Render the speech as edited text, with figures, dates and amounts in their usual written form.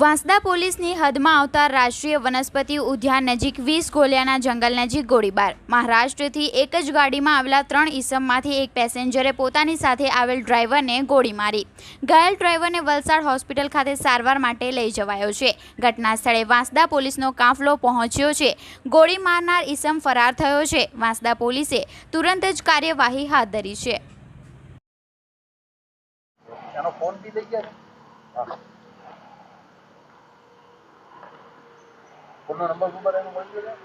વાંસદા પોલીસની હદમાં આવતા રાષ્ટ્રીય વનસ્પતિ ઉદ્યાન નજીક 20 ગોલિયાના જંગલ નજીક ગોળીબાર। મહારાષ્ટ્રથી એક જ ગાડીમાં આવેલા 3 ઈસમમાંથી એક પેસેન્જરે પોતાની સાથે આવેલ ડ્રાઈવરને ગોળી મારી। ઘાયલ ડ્રાઈવરને વલસાડ હોસ્પિટલ ખાતે સારવાર માટે લઈ જવાયો છે। ઘટના સ્થળે વાંસદા પોલીસનો કાફલો પહોંચ્યો છે। ગોળી મારનાર ઈસમ ફરાર થયો છે। વાંસદા પોલીસે તુરંત જ કાર્યવાહી હાથ ધરી છે। નંબર મળી ગયો।